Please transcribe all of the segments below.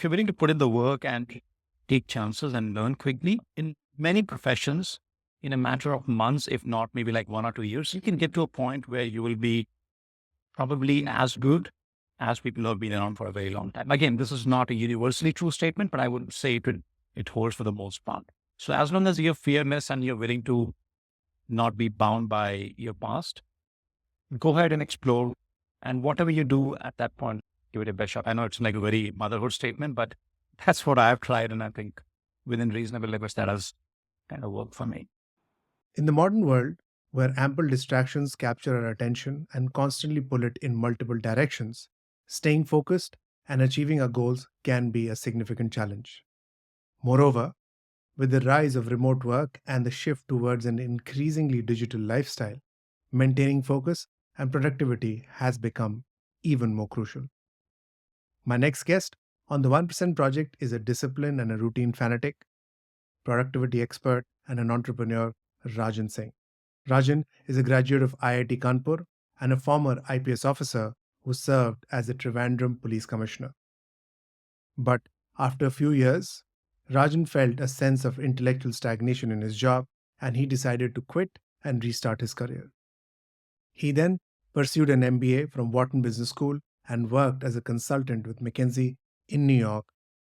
If you're willing to put in the work and take chances and learn quickly, in many professions, in a matter of months, if not maybe like 1 or 2 years, you can get to a point where you will be probably as good as people who have been around for a very long time. Again, this is not a universally true statement, but I would say it holds for the most part. So as long as you're fearless and you're willing to not be bound by your past, go ahead and explore. And whatever you do at that point, give it a best shot. I know it's like a very motherhood statement, but that's what I've tried. And I think within reasonable limits, that has kind of worked for me. In the modern world, where ample distractions capture our attention and constantly pull it in multiple directions, staying focused and achieving our goals can be a significant challenge. Moreover, with the rise of remote work and the shift towards an increasingly digital lifestyle, maintaining focus and productivity has become even more crucial. My next guest on the 1% Project is a discipline and a routine fanatic, productivity expert, and an entrepreneur, Rajan Singh. Rajan is a graduate of IIT Kanpur and a former IPS officer who served as the Trivandrum Police Commissioner. But after a few years, Rajan felt a sense of intellectual stagnation in his job and he decided to quit and restart his career. He then pursued an MBA from Wharton Business School and worked as a consultant with McKinsey in New York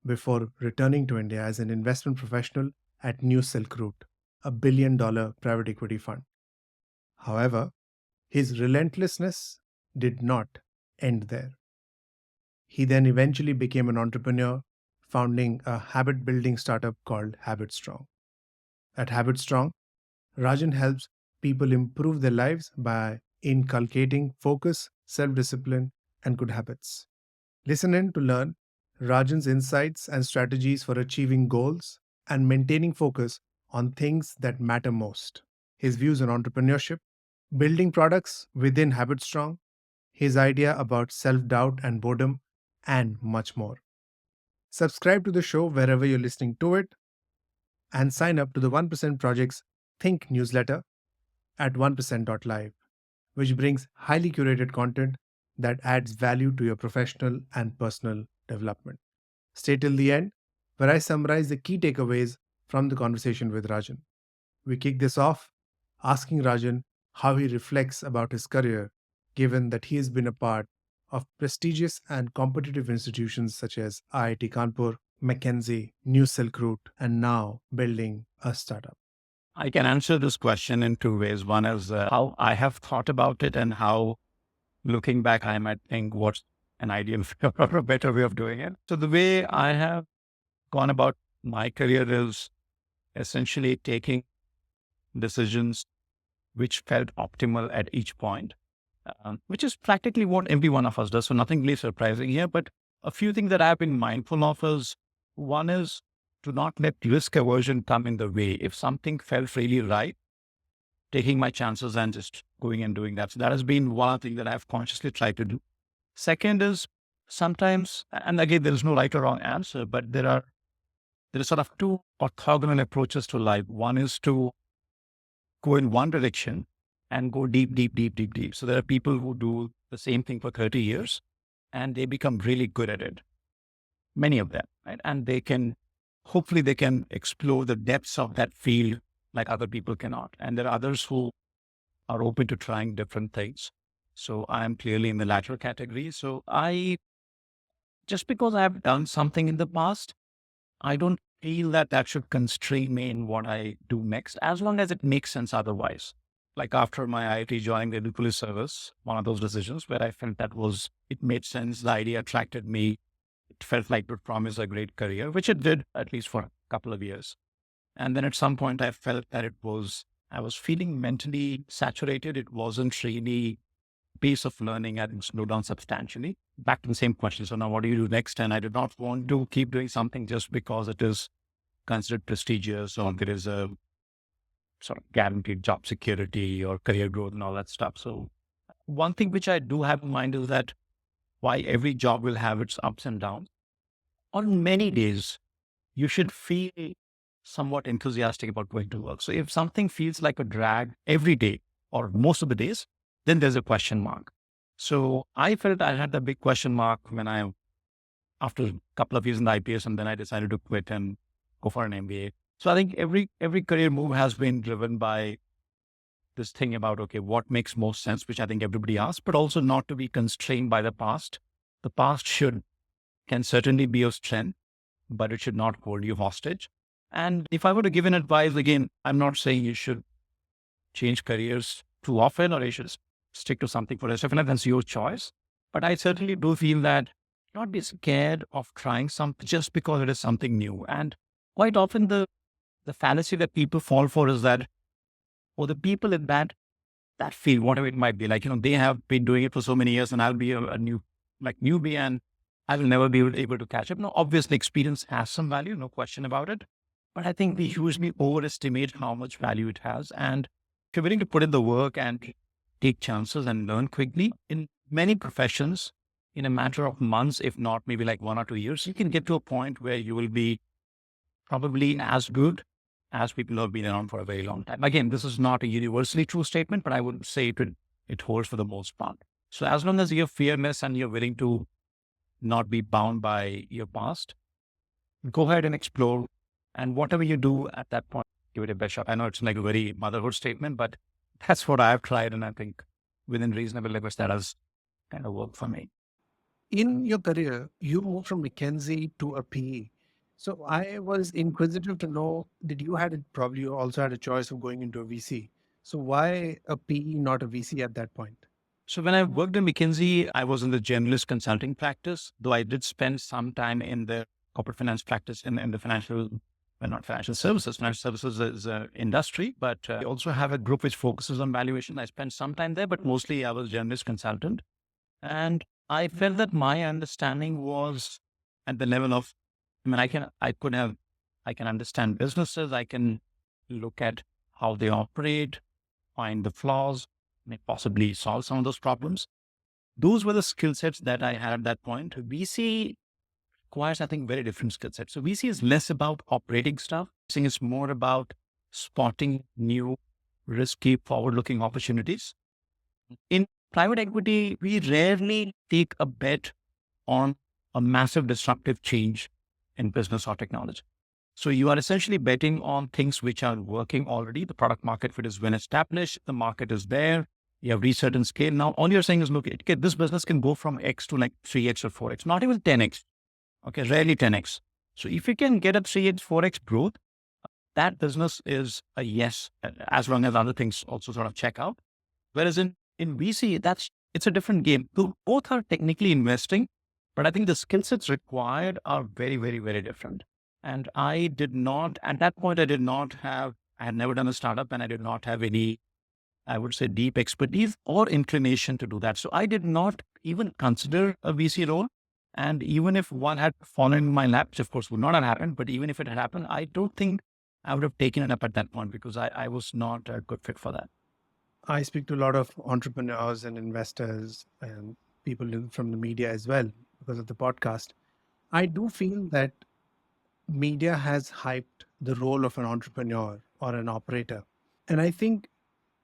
before returning to India as an investment professional at New Silk Route, a billion-dollar private equity fund. However, his relentlessness did not end there. He then eventually became an entrepreneur, founding a habit building startup called HabitStrong. At HabitStrong, Rajan helps people improve their lives by inculcating focus, self discipline, and good habits. Listen in to learn Rajan's insights and strategies for achieving goals and maintaining focus on things that matter most. His views on entrepreneurship, building products within HabitStrong, his idea about self doubt and boredom, and much more. Subscribe to the show wherever you're listening to it and sign up to the 1% Project's Think newsletter at 1%.live, which brings highly curated content that adds value to your professional and personal development. Stay till the end, where I summarize the key takeaways from the conversation with Rajan. We kick this off asking Rajan how he reflects about his career, given that he has been a part of prestigious and competitive institutions such as IIT Kanpur, McKinsey, New Silk Route, and now building a startup. I can answer this question in two ways. One is how I have thought about it and how, looking back, I might think what's an ideal or a better way of doing it. So the way I have gone about my career is essentially taking decisions which felt optimal at each point, which is practically what every one of us does. So nothing really surprising here, but a few things that I've been mindful of is one is to not let risk aversion come in the way. If something felt really right, taking my chances and just going and doing that. So that has been one thing that I've consciously tried to do. Second is sometimes, and again, there is no right or wrong answer, but there are sort of two orthogonal approaches to life. One is to go in one direction and go deep, deep, deep, deep, deep. So there are people who do the same thing for 30 years and they become really good at it. Many of them, right? And hopefully they can explore the depths of that field like other people cannot. And there are others who are open to trying different things. So I am clearly in the latter category. So just because I have done something in the past, I don't feel that should constrain me in what I do next, as long as it makes sense otherwise. Like after my IIT joining the police service, one of those decisions where I felt it made sense, the idea attracted me, it felt like it would promise a great career, which it did, at least for a couple of years. And then at some point I felt that I was feeling mentally saturated. It wasn't really pace of learning had slowed down substantially. Back to the same question. So now what do you do next? And I did not want to keep doing something just because it is considered prestigious or there is a sort of guaranteed job security or career growth and all that stuff. So one thing which I do have in mind is that why every job will have its ups and downs. On many days, you should feel somewhat enthusiastic about going to work. So if something feels like a drag every day or most of the days, then there's a question mark. So I felt I had the big question mark when I after a couple of years in the IPS, and then I decided to quit and go for an MBA. So I think every career move has been driven by this thing about, okay, what makes most sense, which I think everybody asks, but also not to be constrained by the past. The past can certainly be your strength, but it should not hold you hostage. And if I were to give an advice, again, I'm not saying you should change careers too often or you should stick to something for the rest of your life. That's your choice. But I certainly do feel that not be scared of trying something just because it is something new. And quite often the fallacy that people fall for is that, or the people in that field, whatever it might be, like, they have been doing it for so many years and I'll be a newbie and I will never be able to catch up. No, obviously experience has some value, no question about it. But I think we hugely overestimate how much value it has. And if you're willing to put in the work and take chances and learn quickly in many professions, in a matter of months, if not maybe like 1 or 2 years, you can get to a point where you will be probably as good as people who have been around for a very long time. Again, this is not a universally true statement, but I would say it holds for the most part. So as long as you're fearless and you're willing to not be bound by your past, go ahead and explore. And whatever you do at that point, give it a best shot. I know it's like a very motherhood statement, but that's what I've tried. And I think within reasonable limits, that has kind of worked for me. In your career, you moved from McKinsey to a PE. So I was inquisitive to know that probably you also had a choice of going into a VC. So why a PE, not a VC at that point? So when I worked in McKinsey, I was in the generalist consulting practice, though I did spend some time in the corporate finance practice in the not financial services. Financial services is an industry, but we also have a group which focuses on valuation. I spent some time there, but mostly I was a generalist consultant. And I felt that my understanding was at the level of, I can understand businesses. I can look at how they operate, find the flaws, may possibly solve some of those problems. Those were the skill sets that I had at that point. VC requires, I think, very different skill sets. So VC is less about operating stuff. I think it's more about spotting new, risky, forward-looking opportunities. In private equity, we rarely take a bet on a massive disruptive change in business or technology. So you are essentially betting on things which are working already. The product market fit is well established. The market is there. You have research and scale. Now, all you're saying is, look, okay, this business can go from X to like 3X or 4X, not even 10X. Okay, rarely 10X. So if you can get a 3X, 4X growth, that business is a yes, as long as other things also sort of check out. Whereas in VC, it's a different game. Both are technically investing, but I think the skill sets required are very, very, very different. And I did not, at that point, I had never done a startup and I did not have any, I would say, deep expertise or inclination to do that. So I did not even consider a VC role. And even if one had fallen in my lap, which of course would not have happened, but even if it had happened, I don't think I would have taken it up at that point because I was not a good fit for that. I speak to a lot of entrepreneurs and investors and people from the media as well because of the podcast. I do feel that media has hyped the role of an entrepreneur or an operator. And I think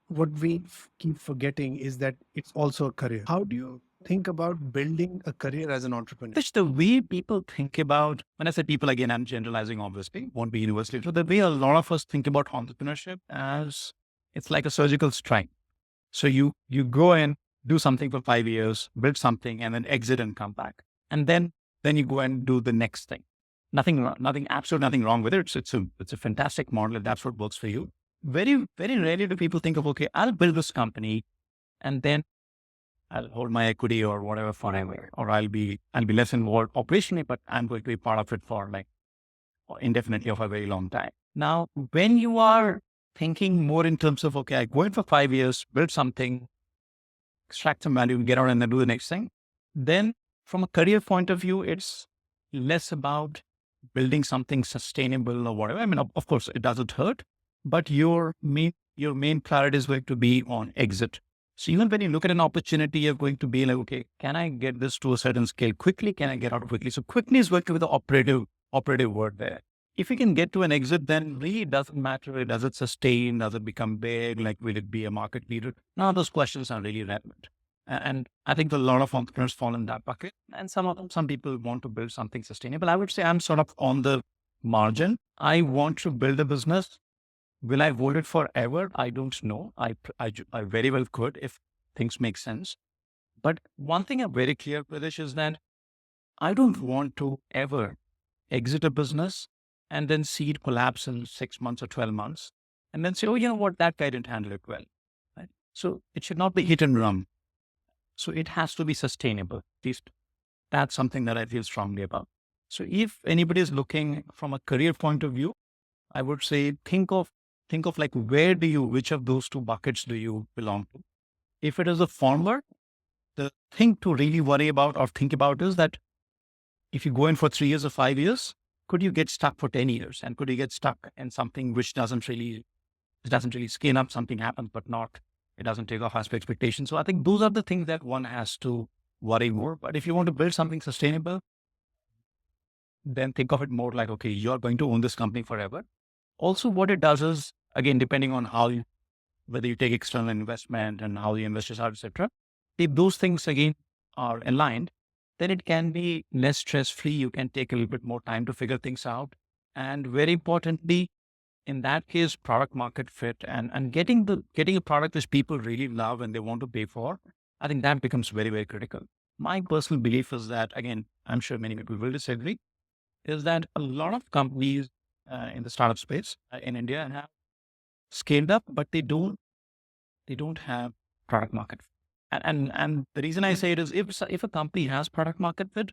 what we keep forgetting is that it's also a career. How do you think about building a career as an entrepreneur? That's the way people think about, when I say people, again, I'm generalizing, obviously, won't be universally true. The way a lot of us think about entrepreneurship as it's like a surgical strike. So you go and do something for 5 years, build something, and then exit and come back. And then you go and do the next thing. Absolutely nothing wrong with it. It's a fantastic model if that's what works for you. Very, very rarely do people think of, okay, I'll build this company and then I'll hold my equity or whatever forever, or I'll be less involved operationally, but I'm going to be part of it for like indefinitely of a very long time. Now, when you are thinking more in terms of, okay, I go in for 5 years, build something, extract some value, get out and then do the next thing, then from a career point of view, it's less about building something sustainable or whatever. I mean, of course, it doesn't hurt, but your main priority is going to be on exit. So even when you look at an opportunity, you're going to be like, okay, can I get this to a certain scale quickly? Can I get out quickly? So quickly is going to be the operative word there. If you can get to an exit, then really it doesn't matter. Does it sustain? Does it become big? Like, will it be a market leader? None of those questions are really relevant. And I think a lot of entrepreneurs fall in that bucket. And some people want to build something sustainable. I would say I'm sort of on the margin. I want to build a business. Will I hold it forever? I don't know. I very well could if things make sense. But one thing I'm very clear, Pritish, is that I don't want to ever exit a business and then see it collapse in 6 months or 12 months and then say, oh, you know what, that guy didn't handle it well. Right? So it should not be hit and run. So it has to be sustainable. At least that's something that I feel strongly about. So if anybody is looking from a career point of view, I would say think of like which of those two buckets do you belong to? If it is a former, the thing to really worry about or think about is that if you go in for 3 years or 5 years, could you get stuck for 10 years? And could you get stuck in something which doesn't really scale up? Something happens, but it doesn't take off as per expectation. So I think those are the things that one has to worry more. But if you want to build something sustainable, then think of it more like, okay, you're going to own this company forever. Also, what it does is, again, depending on whether you take external investment and how the investors are, etc. If those things again are aligned, then it can be less stress-free. You can take a little bit more time to figure things out. And very importantly, in that case, product market fit and getting a product which people really love and they want to pay for, I think that becomes very, very critical. My personal belief is that, again, I'm sure many people will disagree, is that a lot of companies in the startup space in India have scaled up, but they don't have product market fit. And the reason I say it is if a company has product market fit,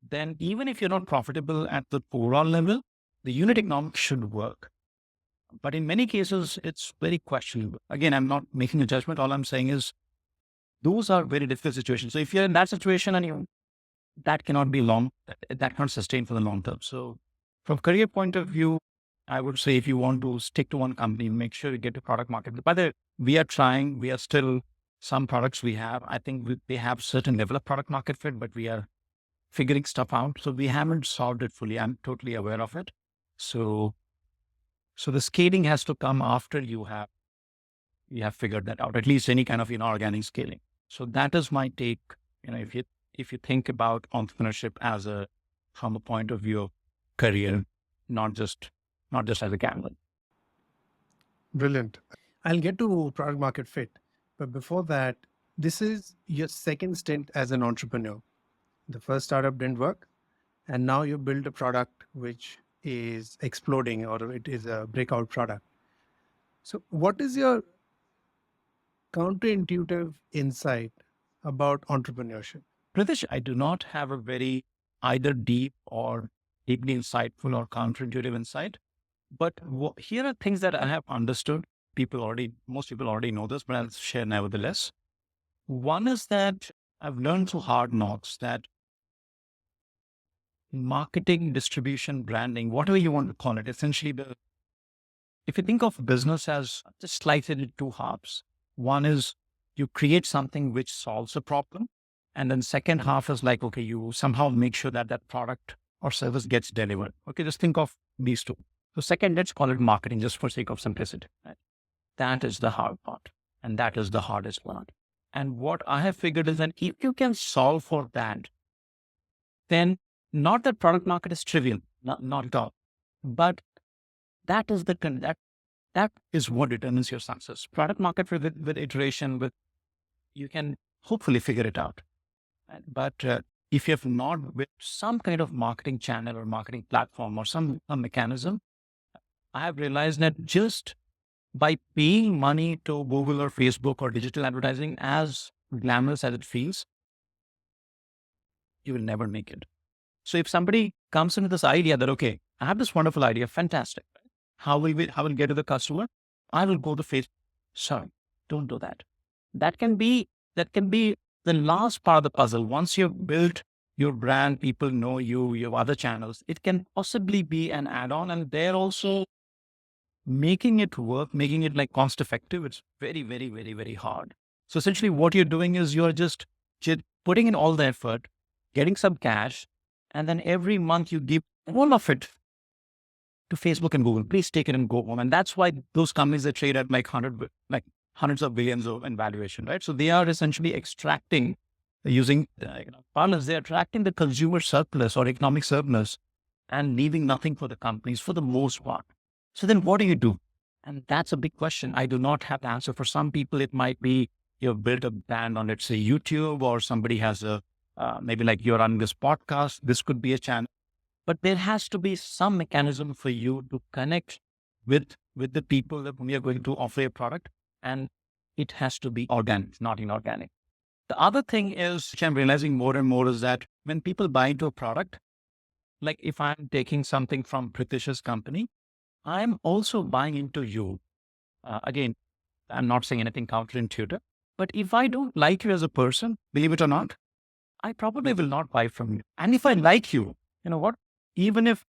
then even if you're not profitable at the overall level, the unit economics should work. But in many cases, it's very questionable. Again, I'm not making a judgment. All I'm saying is those are very difficult situations. So if you're in that situation and that cannot be that can't sustain for the long term. So from career point of view, I would say if you want to stick to one company, make sure you get a product market fit. By the way, we are still, some products we have, I think they have certain level of product market fit, but we are figuring stuff out. So we haven't solved it fully. I'm totally aware of it. So the scaling has to come after you have figured that out, at least any kind of inorganic scaling. So that is my take. If you think about entrepreneurship from a point of view of career, not just as a gambling. Brilliant. I'll get to product market fit. But before that, this is your second stint as an entrepreneur. The first startup didn't work. And now you build a product which is exploding or it is a breakout product. So what is your counterintuitive insight about entrepreneurship? Pritish, I do not have a very either deep or deeply insightful or counterintuitive insight. But here are things that I have understood. Most people already know this, but I'll share nevertheless. One is that I've learned through hard knocks that marketing, distribution, branding, whatever you want to call it, essentially if you think of business as just slice it into two halves. One is you create something which solves a problem. And then second half is like, okay, you somehow make sure that product or service gets delivered. Okay, just think of these two. So second, let's call it marketing just for sake of simplicity. Right? That is the hard part. And that is the hardest part. And what I have figured is that if you can solve for that, then not that product market is trivial, not at all, but that is that is what determines your success. Product market with iteration, you can hopefully figure it out. Right? But if you have not with some kind of marketing channel or marketing platform or some mechanism, I have realized that just by paying money to Google or Facebook or digital advertising, as glamorous as it feels, you will never make it. So if somebody comes into this idea that, okay, I have this wonderful idea, fantastic. How will get to the customer? I will go to Facebook. Sorry, don't do that. That can be the last part of the puzzle. Once you've built your brand, people know you have other channels. It can possibly be an add-on, and they're also making it work, making it like cost effective. It's very, very, very, very hard. So essentially what you're doing is you're just putting in all the effort, getting some cash, and then every month you give all of it to Facebook and Google. Please take it and go home. And that's why those companies that trade at like hundreds of billions in valuation, right? So they are essentially extracting, using parlance, they're attracting the consumer surplus or economic surplus and leaving nothing for the companies for the most part. So then what do you do? And that's a big question. I do not have the answer. For some people, it might be you've built a brand on, let's say, YouTube, or somebody has a, maybe like you're on this podcast, this could be a channel. But there has to be some mechanism for you to connect with the people that whom you're going to offer a product. And it has to be organic, not inorganic. The other thing is, which I'm realizing more and more, is that when people buy into a product, like if I'm taking something from Pritish's company, I'm also buying into you. Again, I'm not saying anything counterintuitive, but if I don't like you as a person, believe it or not, I probably will not buy from you. And if I like you, you know what? Even if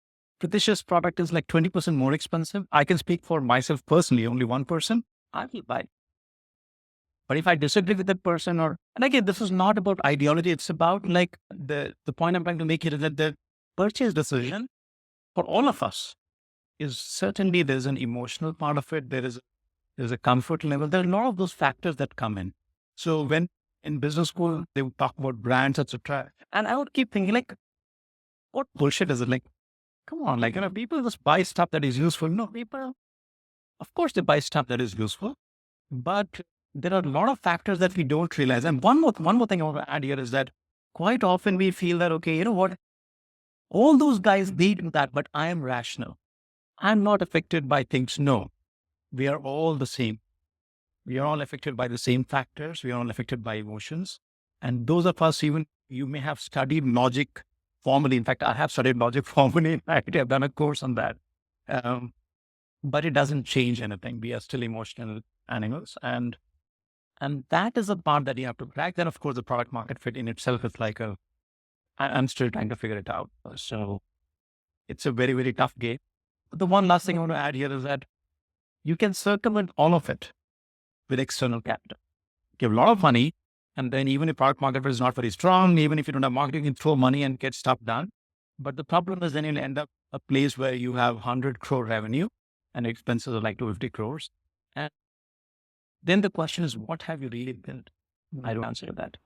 Pritish's product is like 20% more expensive, I can speak for myself personally, only one person, I will buy. But if I disagree with that person, and again, this is not about ideology, it's about like the point I'm trying to make here is that the purchase decision for all of us is certainly, there's an emotional part of it. There's a comfort level. There are a lot of those factors that come in. So when in business school, they would talk about brands, etc. And I would keep thinking like, what bullshit is it? Like, come on, like, people just buy stuff that is useful. No, people, of course they buy stuff that is useful, but there are a lot of factors that we don't realize. And one more thing I want to add here is that quite often we feel that, okay, you know what? All those guys, they do that, but I am rational. I'm not affected by things. No, we are all the same. We are all affected by the same factors. We are all affected by emotions. And those of us, even you may have studied logic formally. In fact, I have studied logic formally. I've done a course on that. But it doesn't change anything. We are still emotional animals. And that is a part that you have to crack. Then, of course, the product market fit in itself is like I'm still trying to figure it out. So it's a very, very tough game. But the one last thing I want to add here is that you can circumvent all of it with external capital. Give a lot of money, and then even if product market fit is not very strong, even if you don't have marketing, you can throw money and get stuff done. But the problem is then you'll end up a place where you have 100 crore revenue and expenses are like 250 crores. And then the question is, what have you really built? I don't answer that.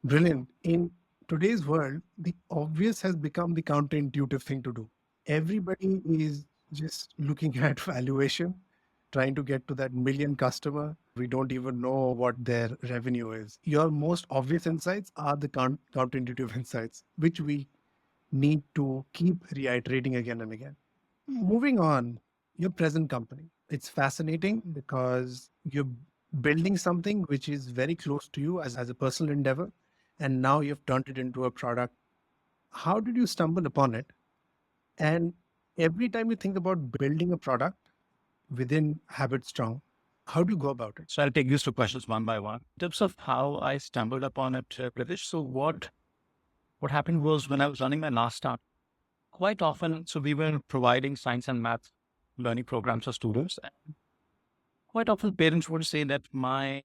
Brilliant. In today's world, the obvious has become the counterintuitive thing to do. Everybody is just looking at valuation, trying to get to that million customer. We don't even know what their revenue is. Your most obvious insights are the counterintuitive insights, which we need to keep reiterating again and again. Moving on, your present company. It's fascinating because you're building something which is very close to you as a personal endeavor, and now you've turned it into a product. How did you stumble upon it? And every time you think about building a product within HabitStrong, how do you go about it? So I'll take these two questions one by one. In terms of how I stumbled upon it, Pritish. So what happened was when I was running my last startup, quite often, so we were providing science and math learning programs for students. And quite often parents would say that my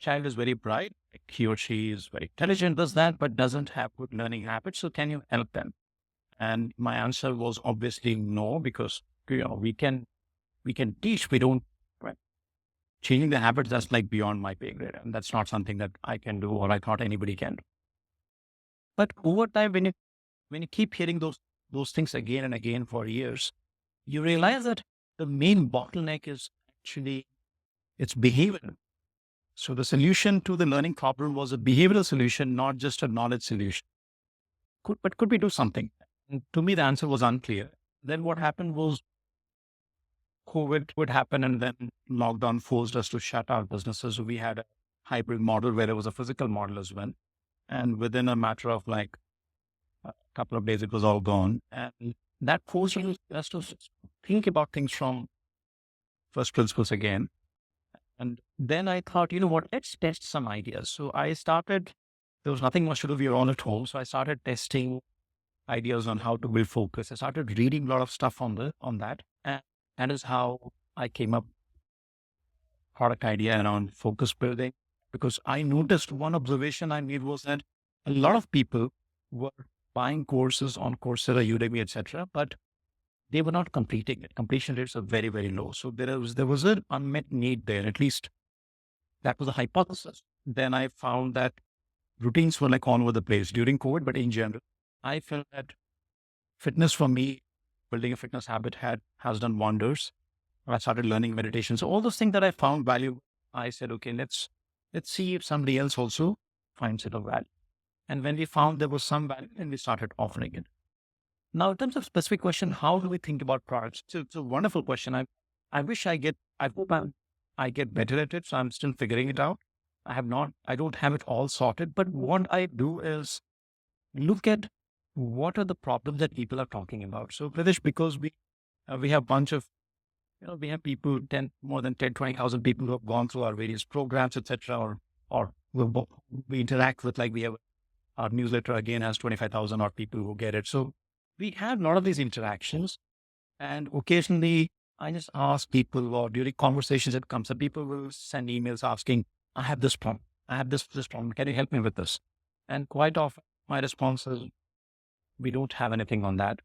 child is very bright, like he or she is very intelligent, does that, but doesn't have good learning habits. So can you help them? And my answer was obviously no, because we can teach, we don't, right? Changing the habits, that's like beyond my pay grade. And that's not something that I can do or I thought anybody can do. But over time, when you keep hearing those things again and again for years, you realize that the main bottleneck is actually it's behavioral. So the solution to the learning problem was a behavioral solution, not just a knowledge solution. Could we do something? And to me, the answer was unclear. Then what happened was COVID would happen, and then lockdown forced us to shut our businesses. So we had a hybrid model where there was a physical model as well. And within a matter of like a couple of days, it was all gone. And that forced us to think about things from first principles again. And then I thought, you know what, let's test some ideas. So I started, there was nothing much to do, we were all at home. So I started testing ideas on how to build focus. I started reading a lot of stuff on that. And that is how I came up product idea around focus building. Because I noticed one observation I made was that a lot of people were buying courses on Coursera, Udemy, etc., but they were not completing it. Completion rates are very, very low. So there was an unmet need there, at least that was a hypothesis. Then I found that routines were like all over the place during COVID, but in general, I felt that fitness for me, building a fitness habit has done wonders. I started learning meditation. So all those things that I found valuable, I said, okay, let's see if somebody else also finds it of value. And when we found there was some value, then we started offering it. Now, in terms of specific question, how do we think about products? So it's a wonderful question. I wish I hope I get better at it. So I'm still figuring it out. I don't have it all sorted, but what I do is look at what are the problems that people are talking about. So Pritish, because we have bunch of, we have people, more than 10, 20,000 people who have gone through our various programs, etc. Or we interact with, like we have our newsletter again has 25,000 odd people who get it. So we have a lot of these interactions, and occasionally I just ask people, or during conversations that comes up, people will send emails asking, I have this problem. I have this problem. Can you help me with this? And quite often my response is, we don't have anything on that.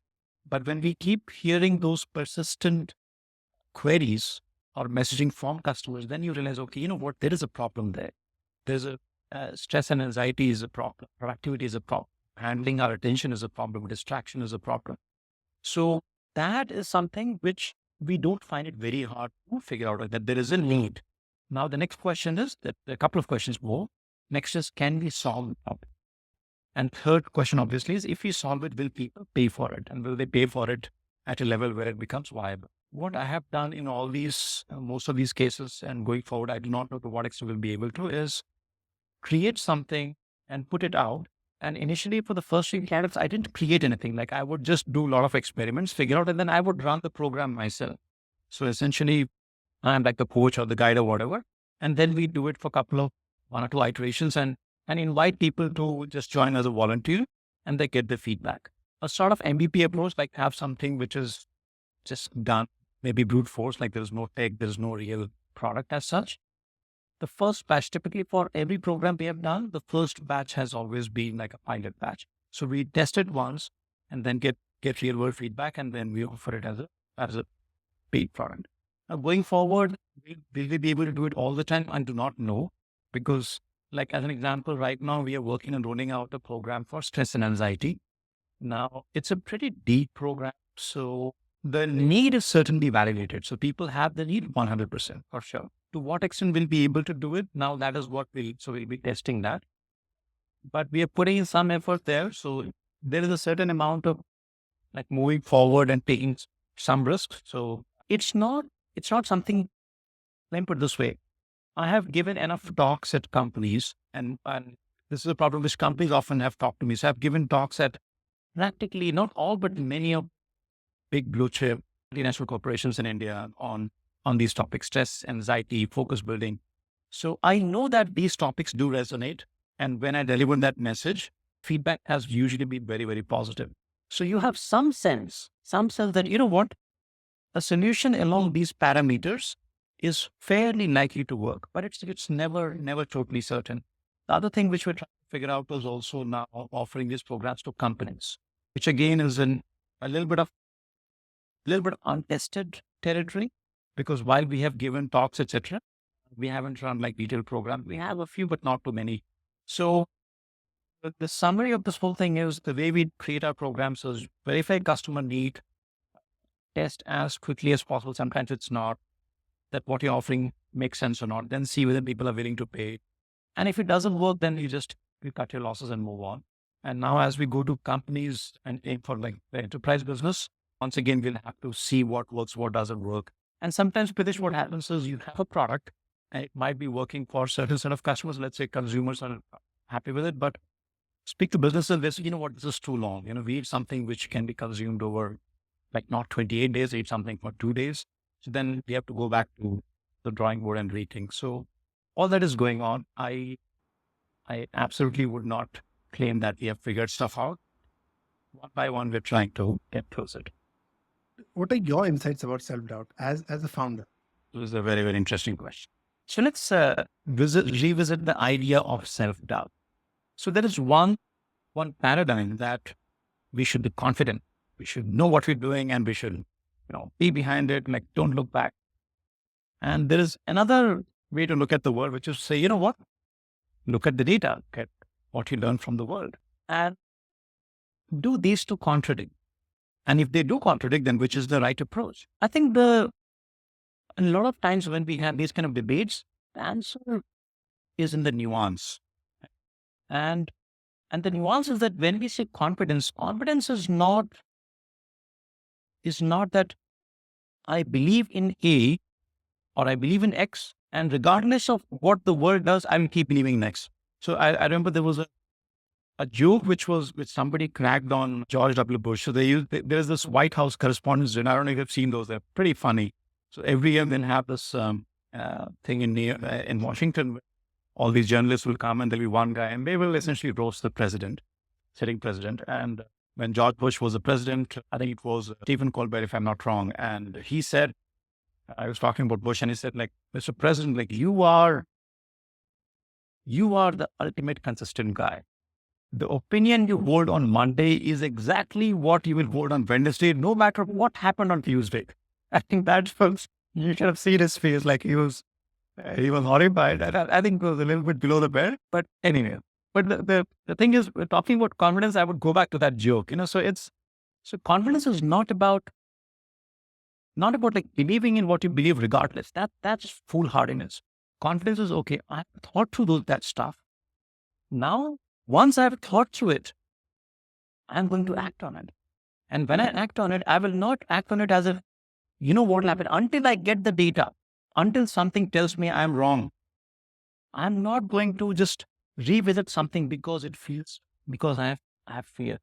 But when we keep hearing those persistent queries or messaging from customers, then you realize, okay, you know what, there is a problem there. There's a stress and anxiety is a problem. Productivity is a problem. Handling our attention is a problem. Distraction is a problem. So that is something which we don't find it very hard to figure out, that there is a need. Now, the next question is that a couple of questions more. Next is, can we solve the problem? And third question, obviously, is if we solve it, will people pay for it? And will they pay for it at a level where it becomes viable? What I have done in all these, most of these cases, and going forward, I do not know to what extent we'll be able to, is create something and put it out. And initially for the first few candidates, I didn't create anything. Like I would just do a lot of experiments, figure out, and then I would run the program myself. So essentially, I'm like the coach or the guide or whatever. And then we do it for a couple of 1 or 2 iterations and invite people to just join as a volunteer, and they get the feedback. A sort of MVP approach, like have something which is just done, maybe brute force, like there's no tech, there's no real product as such. The first batch, typically for every program we have done, the first batch has always been like a pilot batch. So we test it once and then get real world feedback, and then we offer it as a paid product. Now going forward, will we be able to do it all the time? I do not know, because like as an example, right now we are working on rolling out a program for stress and anxiety. Now it's a pretty deep program. So the need is certainly validated. So people have the need 100% for sure. To what extent we'll be able to do it? Now that is what we'll be testing that. But we are putting in some effort there. So there is a certain amount of like moving forward and taking some risks. So it's not something, let me put it this way. I have given enough talks at companies, and this is a problem which companies often have talked to me. So I've given talks at practically not all, but many of big blue chip multinational corporations in India on these topics, stress, anxiety, focus building. So I know that these topics do resonate. And when I deliver that message, feedback has usually been very, very positive. So you have some sense that, you know what, a solution along these parameters is fairly likely to work, but it's never totally certain. The other thing which we're trying to figure out was also now offering these programs to companies, which again is a little bit untested territory, because while we have given talks, etc., we haven't run like detailed programs. We have a few, but not too many. So the summary of this whole thing is the way we create our programs is verify customer need, test as quickly as possible. Sometimes it's not, that what you're offering makes sense or not. Then see whether people are willing to pay. And if it doesn't work, then you cut your losses and move on. And now as we go to companies and aim for like the enterprise business, once again, we'll have to see what works, what doesn't work. And sometimes, Pritish, what happens is you have a product and it might be working for a certain set of customers. Let's say consumers are happy with it, but speak to businesses, they say, you know what, this is too long. We need something which can be consumed over like not 28 days, we need something for 2 days. So then we have to go back to the drawing board and rethink. So all that is going on. I absolutely would not claim that we have figured stuff out. One by one, we're trying to get closer. What are your insights about self-doubt as a founder? This is a very, very interesting question. So let's revisit the idea of self-doubt. So there is one paradigm that we should be confident. We should know what we're doing and we should, be behind it, like don't look back. And there is another way to look at the world, which is say, you know what? Look at the data, look at what you learn from the world. And do these two contradict? And if they do contradict, then which is the right approach? I think a lot of times when we have these kind of debates, the answer is in the nuance. And the nuance is that when we say confidence is not that I believe in A or I believe in X, and regardless of what the world does, I will keep believing in X. So I remember there was a joke which somebody cracked on George W. Bush. So there's this White House Correspondents' Dinner. I don't know if you've seen those. They're pretty funny. So every year they have this thing in Washington. All these journalists will come and there'll be one guy and they will essentially roast the president, sitting president. And when George Bush was the president, I think it was Stephen Colbert, if I'm not wrong. And he said, I was talking about Bush and he said, like, Mr. President, like you are the ultimate consistent guy. The opinion you hold on Monday is exactly what you will hold on Wednesday, no matter what happened on Tuesday. I think that was, you should have seen his face, like he was horrified. I think it was a little bit below the belt, but anyway. But the thing is, we're talking about confidence. I would go back to that joke, So confidence is not about like believing in what you believe regardless. That's foolhardiness. Confidence is okay. I've thought through that stuff. Now, once I've thought through it, I'm going to act on it. And when I act on it, I will not act on it as if, you know what will happen until I get the data, until something tells me I'm wrong. I'm not going to just revisit something because I have fear,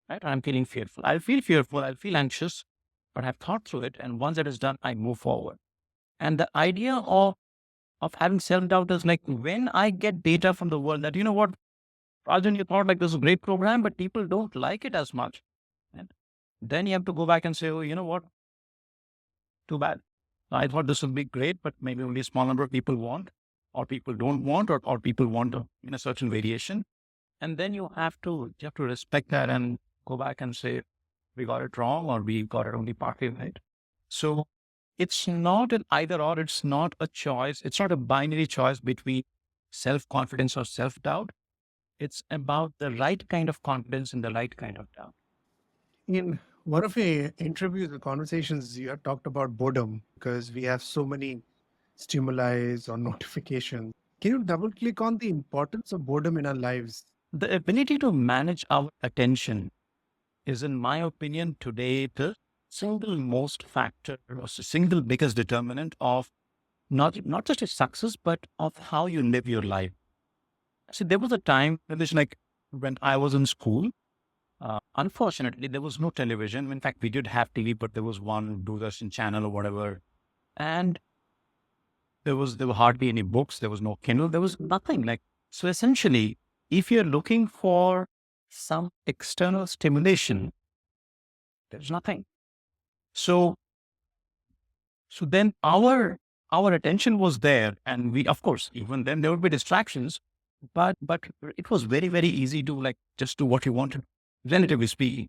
right? I'm feeling fearful. I'll feel fearful. I'll feel anxious, but I've thought through it. And once it is done, I move forward. And the idea of having self-doubt is like when I get data from the world that, you know what, Rajan, you thought like this is a great program, but people don't like it as much. And then you have to go back and say, oh, you know what? Too bad. I thought this would be great, but maybe only a small number of people want, or people don't want, or people want in a certain variation. And then you have to respect that and go back and say, we got it wrong, or we got it only partly right. So it's not an either or, it's not a choice. It's not a binary choice between self-confidence or self-doubt. It's about the right kind of confidence and the right kind of doubt. In one of your interviews or conversations, you have talked about boredom because we have so many stimuli or notifications. Can you double click on the importance of boredom in our lives? The ability to manage our attention is, in my opinion, today the single most factor or single biggest determinant of not just a success, but of how you live your life. See, there was a time when I was in school, unfortunately, there was no television. In fact, we did have TV, but there was one Doordarshan channel or whatever. And there were hardly any books. There was no Kindle. There was nothing. So essentially, if you're looking for some external stimulation, there's nothing. So then our attention was there. And we, of course, even then there would be distractions, but it was very, very easy to just do what you wanted, relatively speaking.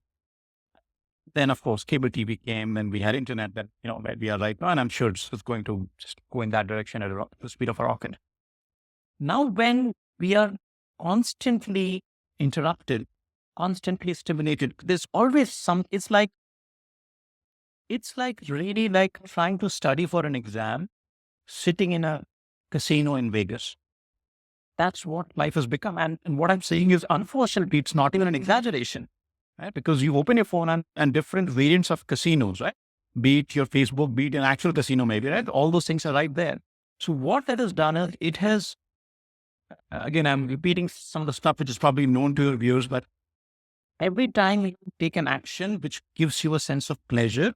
Then, of course, cable TV came and we had internet that, where we are right now. And I'm sure it's going to just go in that direction at the speed of a rocket. Now, when we are constantly interrupted, constantly stimulated, there's always it's like really like trying to study for an exam, sitting in a casino in Vegas. That's what life has become. And what I'm saying is, unfortunately, it's not even an exaggeration, right? Because you open your phone and different variants of casinos, right? Be it your Facebook, be it an actual casino, maybe, right? All those things are right there. So what that has done is it has, again, I'm repeating some of the stuff which is probably known to your viewers, but every time you take an action which gives you a sense of pleasure,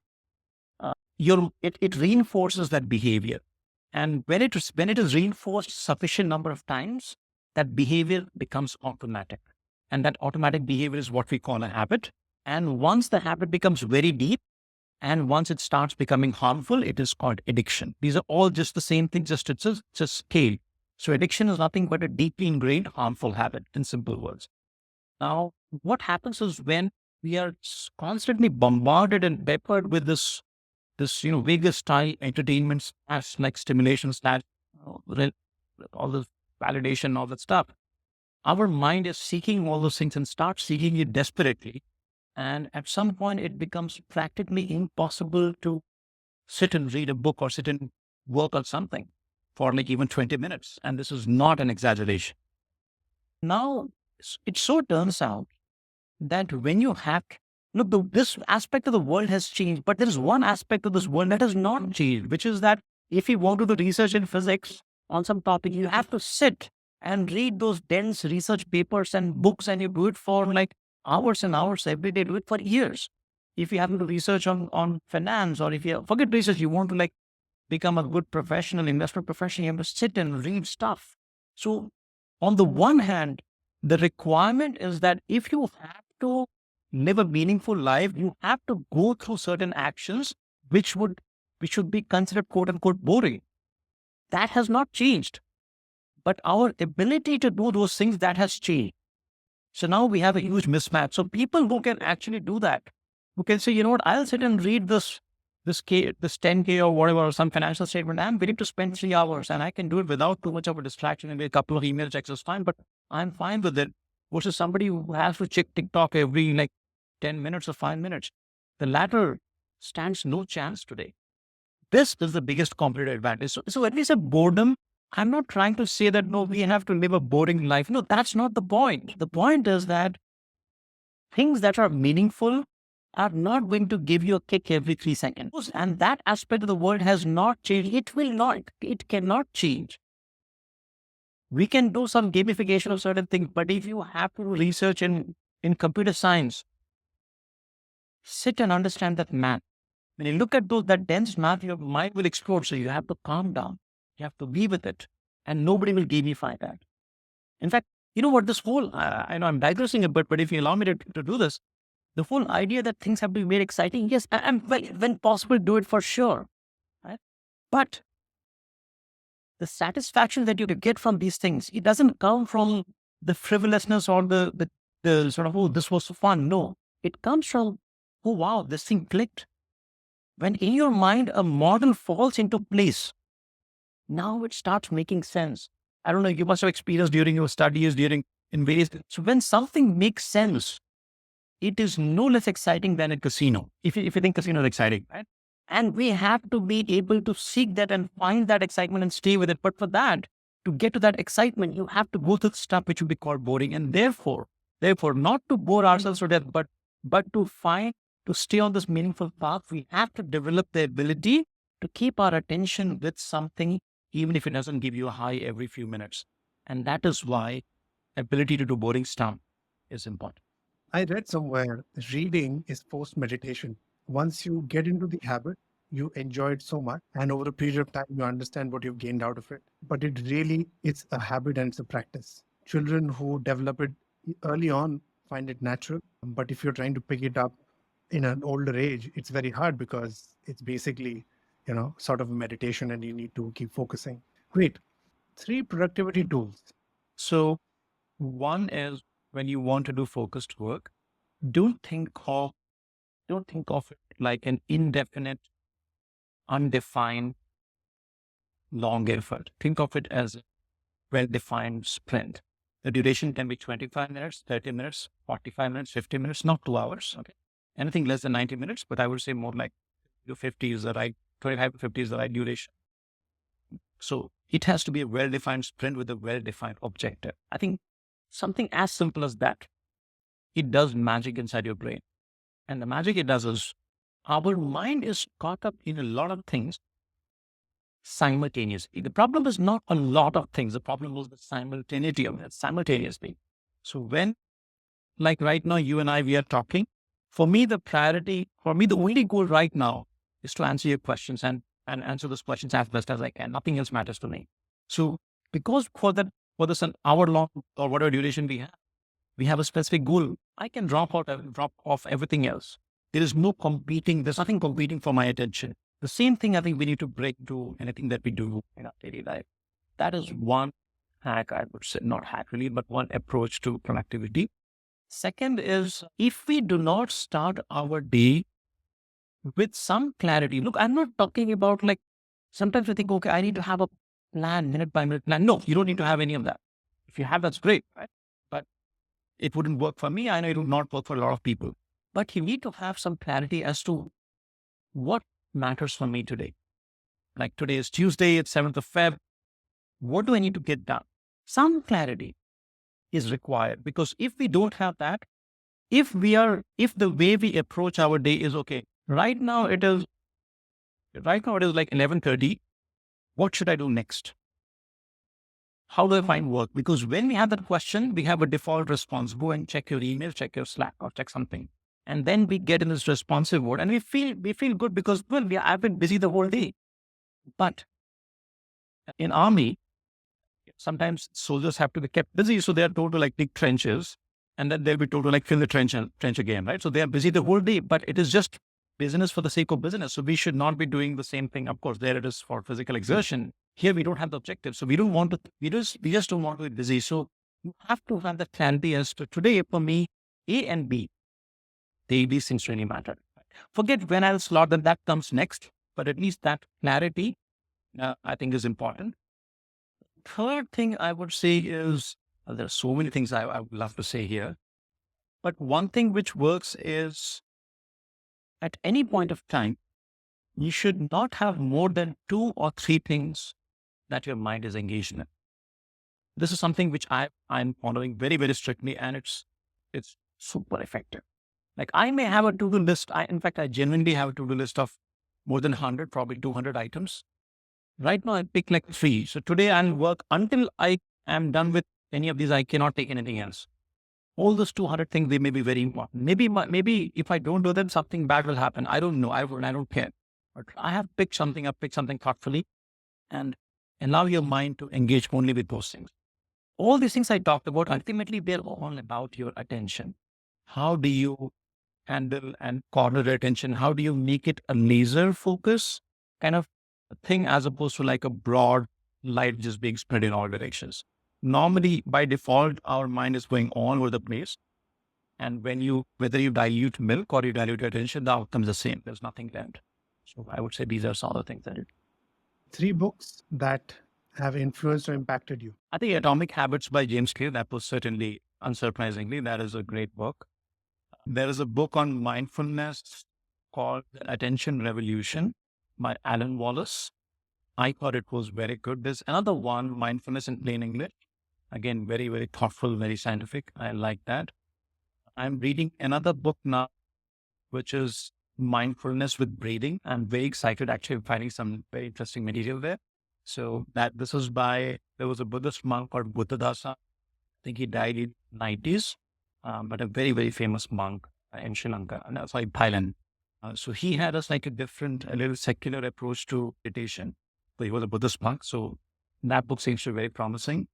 it reinforces that behavior. And when it is reinforced sufficient number of times, that behavior becomes automatic. And that automatic behavior is what we call a habit. And once the habit becomes very deep, and once it starts becoming harmful, it is called addiction. These are all just the same thing, just it's a scale. So addiction is nothing but a deeply ingrained harmful habit, in simple words. Now, what happens is when we are constantly bombarded and peppered with this Vegas style entertainment like stimulation all the validation, all that stuff. Our mind is seeking all those things and starts seeking it desperately. And at some point, it becomes practically impossible to sit and read a book or sit and work on something for like even 20 minutes. And this is not an exaggeration. Now, it so turns out that when you have, look, this aspect of the world has changed, but there is one aspect of this world that has not changed, which is that if you want to do the research in physics on some topic, you have to sit and read those dense research papers and books, and you do it for like hours and hours every day, do it for years. If you happen to research on finance, or if you forget research, you want to like become a good professional, investment professional, you have to sit and read stuff. So on the one hand, the requirement is that if you have to live a meaningful life, you have to go through certain actions which should be considered quote unquote boring. That has not changed. But our ability to do those things, that has changed. So now we have a huge mismatch. So people who can actually do that, who can say, you know what, I'll sit and read this 10K or whatever, or some financial statement. I'm willing to spend 3 hours and I can do it without too much of a distraction. Maybe a couple of email checks is fine, but I'm fine with it. Versus somebody who has to check TikTok every like 10 minutes or 5 minutes. The latter stands no chance today. This is the biggest competitive advantage. So when we say boredom, I'm not trying to say that, no, we have to live a boring life. No, that's not the point. The point is that things that are meaningful are not going to give you a kick every 3 seconds. And that aspect of the world has not changed. It cannot change. We can do some gamification of certain things, but if you have to research in computer science, sit and understand that math. When you look at that dense math, your mind will explode. So you have to calm down. You have to be with it. And nobody will gamify that. In fact, you know what, this whole, I know I'm digressing a bit, but if you allow me to do this, the whole idea that things have to be made exciting, yes, well, when possible, do it for sure. Right? But the satisfaction that you get from these things, it doesn't come from the frivolousness or the sort of, oh, this was so fun. No, it comes from, oh, wow, this thing clicked. When in your mind, a model falls into place, now it starts making sense. I don't know, you must have experienced during your studies, in various. So when something makes sense, it is no less exciting than a casino. If you think casino is exciting, right? And we have to be able to seek that and find that excitement and stay with it. But for that, to get to that excitement, you have to go through stuff which would be called boring. And therefore, not to bore ourselves to death, but to stay on this meaningful path, we have to develop the ability to keep our attention with something, even if it doesn't give you a high every few minutes. And that is why ability to do boring stuff is important. I read somewhere reading is post meditation. Once you get into the habit, you enjoy it so much. And over a period of time, you understand what you've gained out of it. But it's a habit and it's a practice. Children who develop it early on find it natural. But if you're trying to pick it up in an older age, it's very hard because it's basically, sort of a meditation and you need to keep focusing. Great. 3 productivity tools. So one is, when you want to do focused work, don't think of it like an indefinite, undefined, long effort. Think of it as a well-defined sprint. The duration can be 25 minutes, 30 minutes, 45 minutes, 50 minutes, not 2 hours. Okay. Anything less than 90 minutes, but I would say more like 50 is the right, 25 to 50 is the right duration. So it has to be a well-defined sprint with a well-defined objective. I think something as simple as that, it does magic inside your brain. And the magic it does is, our mind is caught up in a lot of things simultaneously. The problem is not a lot of things. The problem is the simultaneity of it, simultaneously. So when, like right now, you and I, we are talking, for me, the only goal right now is to answer your questions and answer those questions as best as I can. Nothing else matters to me. So because for this an hour long or whatever duration we have a specific goal, I can drop off everything else. There's nothing competing for my attention. The same thing I think we need to break to anything that we do in our daily life. That is one hack, I would say, not hack really, but one approach to productivity. Second is, if we do not start our day with some clarity, look, I'm not talking about like, sometimes we think, okay, I need to have a plan, minute by minute plan. No, you don't need to have any of that. If you have, that's great, right? But it wouldn't work for me. I know it would not work for a lot of people. But you need to have some clarity as to what matters for me today. Like today is Tuesday, it's 7th of Feb. What do I need to get done? Some clarity is required, because if we don't have that, if the way we approach our day is okay, right now it is like 11:30. What should I do next? How do I find work? Because when we have that question, we have a default response. Go and check your email, check your Slack, or check something. And then we get in this responsive mode and we feel good because, well, I've been busy the whole day. But in army, sometimes soldiers have to be kept busy. So they are told to like dig trenches, and then they'll be told to like fill the trench again, right? So they are busy the whole day, but it is just business for the sake of business. So we should not be doing the same thing. Of course, there it is for physical exertion. Here we don't have the objective. So we don't want to, we just don't want to be busy. So you have to have the clarity as to today for me, A and B, these things really matter. Forget when I'll slot them, that comes next, but at least that clarity, I think is important. Third thing I would say is, there are so many things I would love to say here, but one thing which works is at any point of time, you should not have more than 2 or 3 things that your mind is engaged in. This is something which I'm following very, very strictly, and it's super effective. Like I may have a to-do list. In fact, I genuinely have a to-do list of more than 100, probably 200 items. Right now, I pick like 3. So today I'll work until I am done with any of these. I cannot take anything else. All those 200 things, they may be very important. Maybe if I don't do them, something bad will happen. I don't know. I don't care. But I have picked something up, picked something thoughtfully, and allow your mind to engage only with those things. All these things I talked about, ultimately, they're all about your attention. How do you handle and corner your attention? How do you make it a laser focus kind of thing, as opposed to like a broad light just being spread in all directions? Normally, by default, our mind is going all over the place. And whether you dilute milk or you dilute your attention, the outcome is the same. There's nothing left. So I would say these are some of the things that 3 books that have influenced or impacted you. I think Atomic Habits by James Clear, that was certainly, unsurprisingly, that is a great book. There is a book on mindfulness called The Attention Revolution by Alan Wallace. I thought it was very good. There's another one, Mindfulness in Plain English. Again, very, very thoughtful, very scientific. I like that. I'm reading another book now, which is Mindfulness with Breathing. I'm very excited, actually, finding some very interesting material there. So there was a Buddhist monk called Buddhadasa. I think he died in the 90s, but a very, very famous monk in Sri Lanka, Thailand. So he had a little secular approach to meditation. So he was a Buddhist monk. So that book seems to be very promising.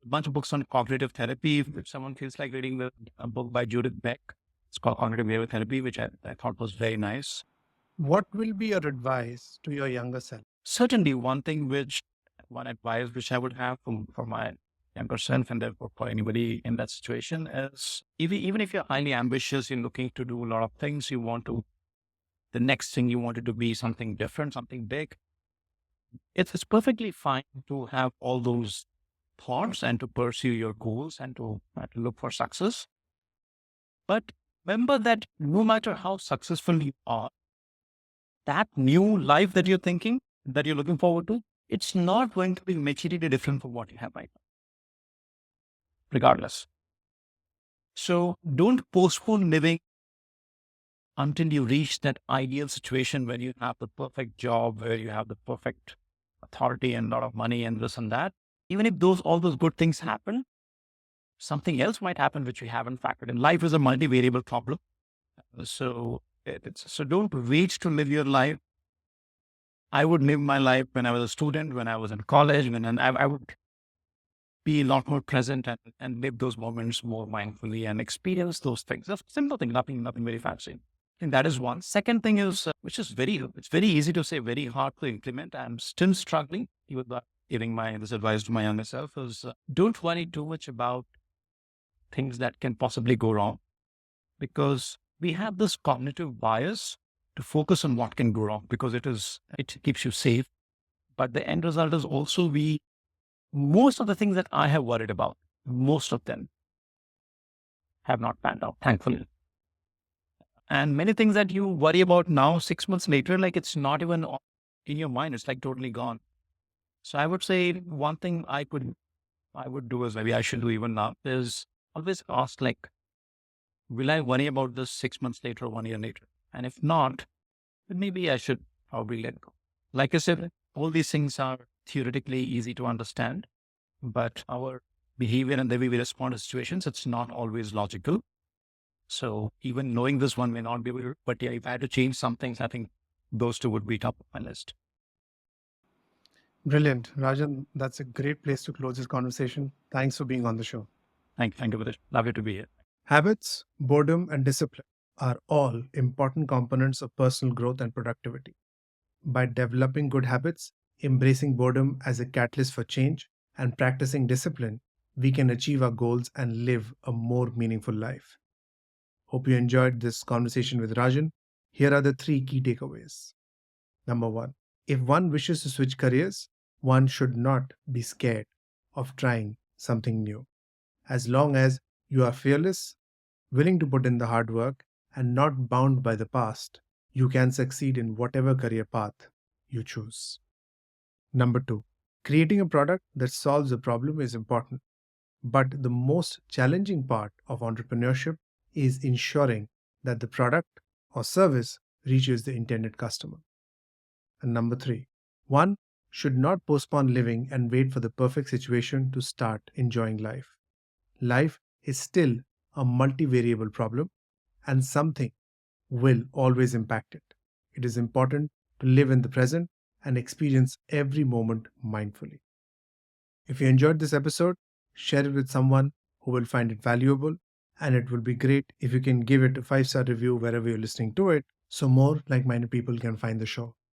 A bunch of books on cognitive therapy. If someone feels like reading a book by Judith Beck, it's called Cognitive Behavioral Therapy, which I thought was very nice. What will be your advice to your younger self? Certainly one advice which I would have for my younger self, and therefore for anybody in that situation, is even if you're highly ambitious, you're looking to do a lot of things, the next thing you want it to be something different, something big. It's perfectly fine to have all those thoughts and to pursue your goals and to look for success. But remember that no matter how successful you are, that new life that you're thinking, that you're looking forward to, it's not going to be materially different from what you have right now, regardless. So don't postpone living until you reach that ideal situation where you have the perfect job, where you have the perfect authority and a lot of money and this and that. Even if all those good things happen, something else might happen which we haven't factored in. Life is a multivariable problem. So don't wait to live your life. I would live my life when I was a student, when I was in college, and I would be a lot more present and live those moments more mindfully and experience those things. A simple thing, nothing very fancy. I think that is one. Second thing is, it's very easy to say, very hard to implement. I'm still struggling with giving this advice to my younger self is don't worry too much about things that can possibly go wrong, because we have this cognitive bias to focus on what can go wrong because it keeps you safe. But the end result is also most of the things that I have worried about, most of them have not panned out, thankfully. And many things that you worry about now, 6 months later, like it's not even in your mind. It's like totally gone. So I would say one thing I would do is maybe I should do even now is always ask like, will I worry about this 6 months later or 1 year later? And if not, then maybe I should probably let go. Like I said, all these things are theoretically easy to understand, but our behavior and the way we respond to situations, it's not always logical. So even knowing this one may not be able to, but yeah, if I had to change some things, I think those two would be top of my list. Brilliant. Rajan, that's a great place to close this conversation. Thanks for being on the show. Thank you, Pritish. Lovely to be here. Habits, boredom, and discipline are all important components of personal growth and productivity. By developing good habits, embracing boredom as a catalyst for change, and practicing discipline, we can achieve our goals and live a more meaningful life. Hope you enjoyed this conversation with Rajan. Here are the 3 key takeaways. Number 1. If one wishes to switch careers, one should not be scared of trying something new. As long as you are fearless, willing to put in the hard work, and not bound by the past, you can succeed in whatever career path you choose. Number 2. Creating a product that solves a problem is important. But the most challenging part of entrepreneurship is ensuring that the product or service reaches the intended customer. And number 3, one should not postpone living and wait for the perfect situation to start enjoying life. Life is still a multivariable problem, and something will always impact it. It is important to live in the present and experience every moment mindfully. If you enjoyed this episode, share it with someone who will find it valuable, and it will be great if you can give it a 5-star review wherever you're listening to it so more like minded people can find the show.